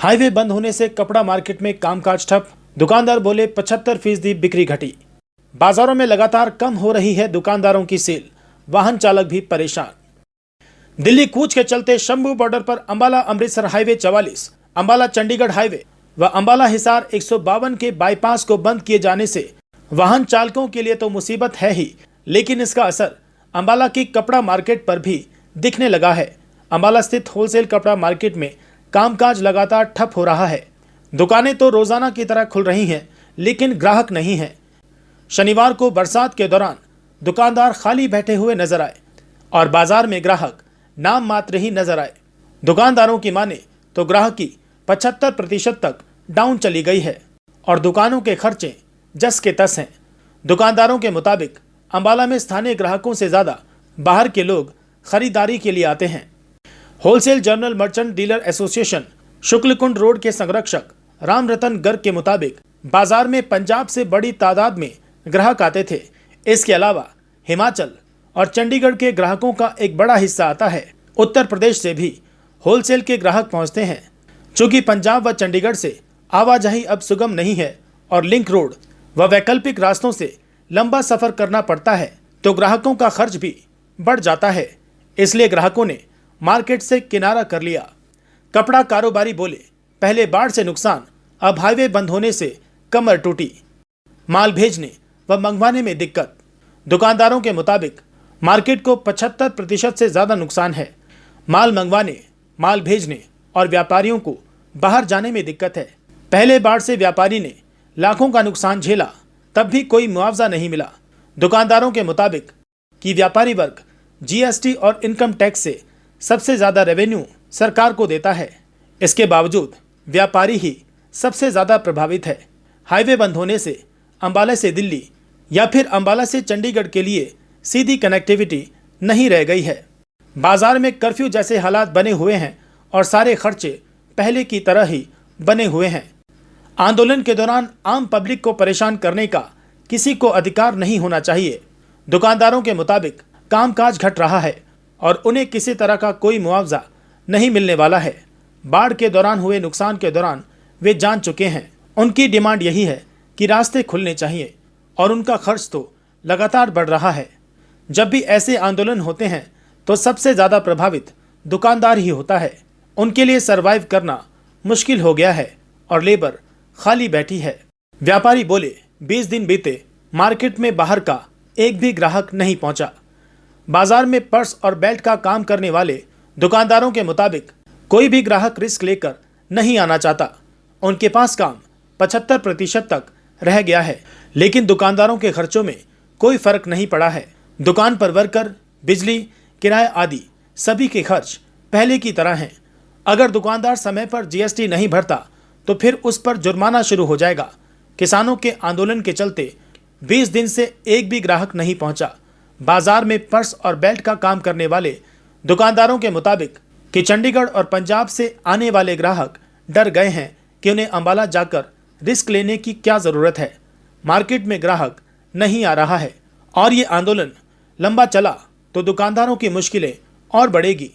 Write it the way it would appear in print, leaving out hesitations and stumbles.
Highway बंद होने से कपड़ा मार्केट में कामकाज ठप। दुकानदार बोले 75% बिक्री घटी। बाजारों में लगातार कम हो रही है दुकानदारों की सेल। वाहन चालक भी परेशान। दिल्ली कूच के चलते शंभू बॉर्डर पर अंबाला अमृतसर हाईवे 44, अंबाला चंडीगढ़ हाईवे व अंबाला हिसार 152 के बाईपास को बंद किए जाने से वाहन चालकों के लिए तो मुसीबत है ही, लेकिन इसका असर अंबाला की कपड़ा मार्केट पर भी दिखने लगा है। अंबाला स्थित होलसेल कपड़ा मार्केट में कामकाज लगातार ठप हो रहा है। दुकानें तो रोजाना की तरह खुल रही हैं, लेकिन ग्राहक नहीं है। शनिवार को बरसात के दौरान दुकानदार खाली बैठे हुए नजर आए और बाजार में ग्राहक नाम मात्र ही नजर आए। दुकानदारों की माने तो ग्राहकी 75% तक डाउन चली गई है और दुकानों के खर्चे जस के तस हैं। दुकानदारों के मुताबिक अंबाला में स्थानीय ग्राहकों से ज्यादा बाहर के लोग खरीदारी के लिए आते हैं। Wholesale general merchant dealer association Shuklakund road के संरक्षक राम रतन गर्ग के मुताबिक बाजार में पंजाब से बड़ी तादाद में ग्राहक आते थे। इसके अलावा हिमाचल और चंडीगढ़ के ग्राहकों का एक बड़ा हिस्सा आता है। उत्तर प्रदेश से भी होलसेल के ग्राहक पहुंचते हैं। चूंकि पंजाब व चंडीगढ़ से आवाजाही अब सुगम नहीं है और लिंक रोड व वैकल्पिक रास्तों से लंबा सफर करना पड़ता है, तो ग्राहकों का खर्च भी बढ़ जाता है। इसलिए ग्राहकों ने मार्केट से किनारा कर लिया। कपड़ा कारोबारी बोले, पहले बाढ़ से नुकसान, अब हाईवे बंद होने से कमर टूटी। माल भेजने व मंगवाने में दिक्कत। दुकानदारों के मुताबिक मार्केट को 75% से ज्यादा नुकसान है। माल मंगवाने, माल भेजने और व्यापारियों को बाहर जाने में दिक्कत है। पहले बाढ़ से व्यापारी ने लाखों का नुकसान झेला, तब भी कोई मुआवजा नहीं मिला। दुकानदारों के मुताबिक कि व्यापारी वर्ग जीएसटी और इनकम टैक्स से सबसे ज्यादा रेवेन्यू सरकार को देता है। इसके बावजूद व्यापारी ही सबसे ज्यादा प्रभावित है। हाईवे बंद होने से अंबाला से दिल्ली या फिर अंबाला से चंडीगढ़ के लिए सीधी कनेक्टिविटी नहीं रह गई है। बाजार में कर्फ्यू जैसे हालात बने हुए हैं और सारे खर्चे पहले की तरह ही बने हुए हैं। आंदोलन के दौरान आम पब्लिक को परेशान करने का किसी को अधिकार नहीं होना चाहिए। दुकानदारों के मुताबिक कामकाज घट रहा है और उन्हें किसी तरह का कोई मुआवजा नहीं मिलने वाला है। बाढ़ के दौरान हुए नुकसान के दौरान वे जान चुके हैं। उनकी डिमांड यही है कि रास्ते खुलने चाहिए और उनका खर्च तो लगातार बढ़ रहा है। जब भी ऐसे आंदोलन होते हैं तो सबसे ज़्यादा प्रभावित दुकानदार ही होता है। उनके लिए सरवाइव करना मुश्किल हो गया है और लेबर खाली बैठी है। व्यापारी बोले, 20 दिन बीते, मार्केट में बाहर का एक भी ग्राहक नहीं पहुंचा। बाजार में पर्स और बेल्ट का काम करने वाले दुकानदारों के मुताबिक कोई भी ग्राहक रिस्क लेकर नहीं आना चाहता। उनके पास काम 75% तक रह गया है, लेकिन दुकानदारों के खर्चों में कोई फर्क नहीं पड़ा है। दुकान पर वर्कर, बिजली, किराया आदि सभी के खर्च पहले की तरह हैं। अगर दुकानदार समय पर जीएसटी नहीं भरता तो फिर उस पर जुर्माना शुरू हो जाएगा। किसानों के आंदोलन के चलते 20 दिन से एक भी ग्राहक नहीं पहुंचा। बाजार में पर्स और बेल्ट का काम करने वाले दुकानदारों के मुताबिक कि चंडीगढ़ और पंजाब से आने वाले ग्राहक डर गए हैं कि उन्हें अंबाला जाकर रिस्क लेने की क्या ज़रूरत है। मार्केट में ग्राहक नहीं आ रहा है और ये आंदोलन लंबा चला तो दुकानदारों की मुश्किलें और बढ़ेगी।